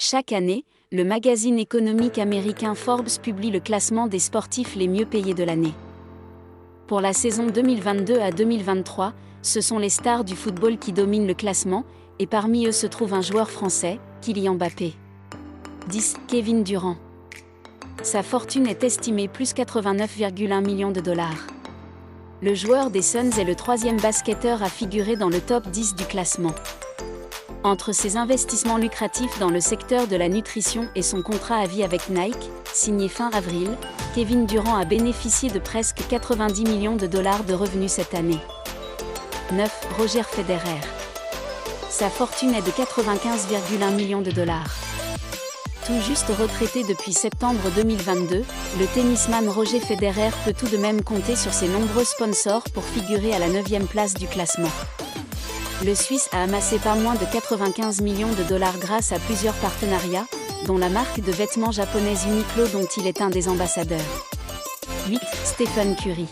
Chaque année, le magazine économique américain Forbes publie le classement des sportifs les mieux payés de l'année. Pour la saison 2022 à 2023, ce sont les stars du football qui dominent le classement, et parmi eux se trouve un joueur français, Kylian Mbappé. 10. Kevin Durant. Sa fortune est estimée plus 89,1 millions de dollars. Le joueur des Suns est le troisième basketteur à figurer dans le top 10 du classement. Entre ses investissements lucratifs dans le secteur de la nutrition et son contrat à vie avec Nike, signé fin avril, Kevin Durant a bénéficié de presque 90 millions de dollars de revenus cette année. 9. Roger Federer. Sa fortune est de 95,1 millions de dollars. Tout juste retraité depuis septembre 2022, le tennisman Roger Federer peut tout de même compter sur ses nombreux sponsors pour figurer à la 9e place du classement. Le Suisse a amassé pas moins de 95 millions de dollars grâce à plusieurs partenariats, dont la marque de vêtements japonaise Uniqlo dont il est un des ambassadeurs. 8. Stephen Curry.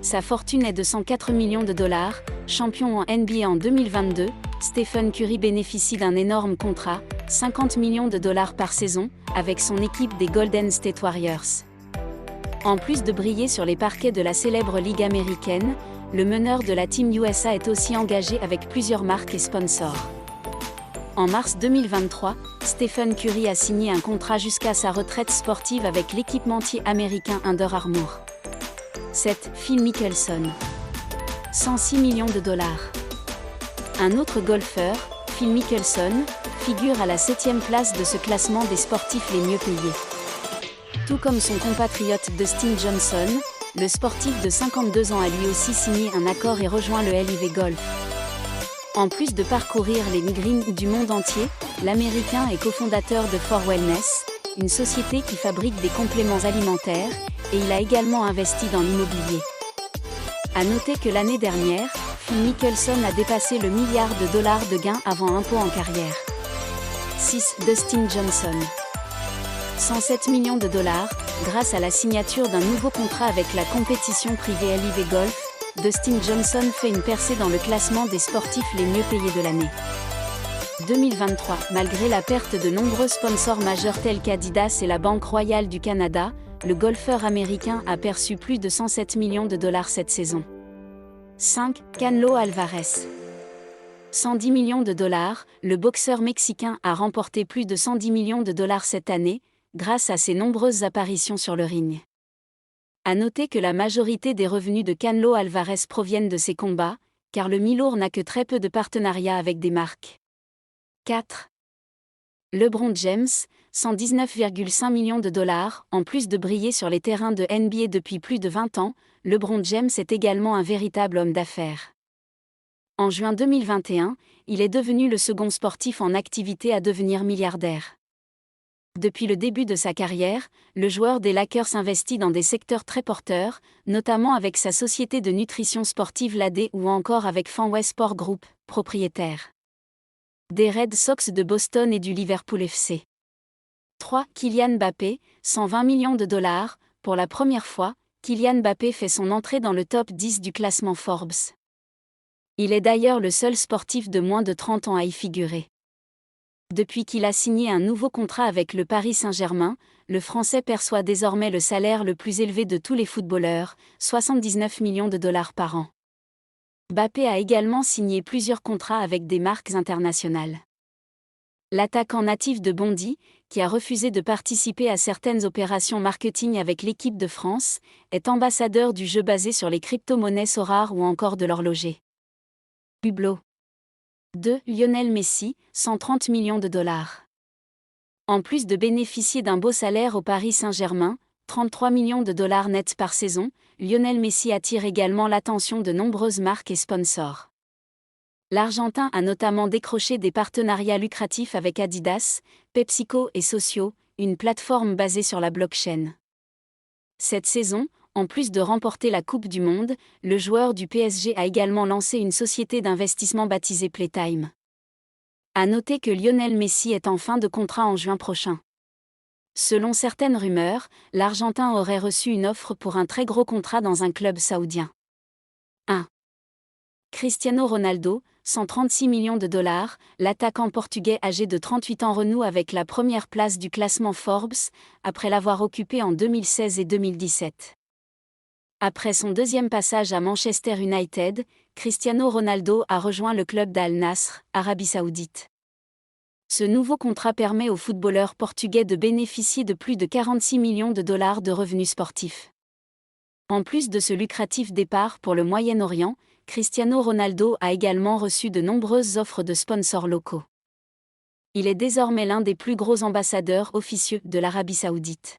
Sa fortune est de 104 millions de dollars, champion en NBA en 2022, Stephen Curry bénéficie d'un énorme contrat, 50 millions de dollars par saison, avec son équipe des Golden State Warriors. En plus de briller sur les parquets de la célèbre ligue américaine, le meneur de la Team USA est aussi engagé avec plusieurs marques et sponsors. En mars 2023, Stephen Curry a signé un contrat jusqu'à sa retraite sportive avec l'équipementier américain Under Armour. 7. Phil Mickelson. 106 millions de dollars. Un autre golfeur, Phil Mickelson, figure à la 7e place de ce classement des sportifs les mieux payés. Tout comme son compatriote Dustin Johnson, le sportif de 52 ans a lui aussi signé un accord et rejoint le LIV Golf. En plus de parcourir les greens du monde entier, l'Américain est cofondateur de 4Wellness, une société qui fabrique des compléments alimentaires, et il a également investi dans l'immobilier. À noter que l'année dernière, Phil Mickelson a dépassé le milliard de dollars de gains avant impôt en carrière. 6. Dustin Johnson. 107 millions de dollars, grâce à la signature d'un nouveau contrat avec la compétition privée LIV Golf, Dustin Johnson fait une percée dans le classement des sportifs les mieux payés de l'année. 2023, malgré la perte de nombreux sponsors majeurs tels qu'Adidas et la Banque Royale du Canada, le golfeur américain a perçu plus de 107 millions de dollars cette saison. 5. Canelo Alvarez. 110 millions de dollars, le boxeur mexicain a remporté plus de 110 millions de dollars cette année, grâce à ses nombreuses apparitions sur le ring. À noter que la majorité des revenus de Canelo Alvarez proviennent de ses combats, car le mi-lourd n'a que très peu de partenariats avec des marques. 4. LeBron James, 119,5 millions de dollars, en plus de briller sur les terrains de NBA depuis plus de 20 ans, LeBron James est également un véritable homme d'affaires. En juin 2021, il est devenu le second sportif en activité à devenir milliardaire. Depuis le début de sa carrière, le joueur des Lakers investit dans des secteurs très porteurs, notamment avec sa société de nutrition sportive l'AD ou encore avec Fenway Sport Group, propriétaire des Red Sox de Boston et du Liverpool FC. 3. Kylian Mbappé, 120 millions de dollars, pour la première fois, Kylian Mbappé fait son entrée dans le top 10 du classement Forbes. Il est d'ailleurs le seul sportif de moins de 30 ans à y figurer. Depuis qu'il a signé un nouveau contrat avec le Paris Saint-Germain, le Français perçoit désormais le salaire le plus élevé de tous les footballeurs, 79 millions de dollars par an. Mbappé a également signé plusieurs contrats avec des marques internationales. L'attaquant natif de Bondy, qui a refusé de participer à certaines opérations marketing avec l'équipe de France, est ambassadeur du jeu basé sur les crypto-monnaies Sorare ou encore de l'horloger. Hublot. 2. Lionel Messi, 130 millions de dollars. En plus de bénéficier d'un beau salaire au Paris Saint-Germain, 33 millions de dollars nets par saison, Lionel Messi attire également l'attention de nombreuses marques et sponsors. L'Argentin a notamment décroché des partenariats lucratifs avec Adidas, PepsiCo et Socio, une plateforme basée sur la blockchain. Cette saison, en plus de remporter la Coupe du Monde, le joueur du PSG a également lancé une société d'investissement baptisée Playtime. À noter que Lionel Messi est en fin de contrat en juin prochain. Selon certaines rumeurs, l'Argentin aurait reçu une offre pour un très gros contrat dans un club saoudien. 1. Cristiano Ronaldo, $136 millions, l'attaquant portugais âgé de 38 ans renoue avec la première place du classement Forbes, après l'avoir occupé en 2016 et 2017. Après son deuxième passage à Manchester United, Cristiano Ronaldo a rejoint le club d'Al Nasr, Arabie Saoudite. Ce nouveau contrat permet au footballeur portugais de bénéficier de plus de $46 millions de revenus sportifs. En plus de ce lucratif départ pour le Moyen-Orient, Cristiano Ronaldo a également reçu de nombreuses offres de sponsors locaux. Il est désormais l'un des plus gros ambassadeurs officieux de l'Arabie Saoudite.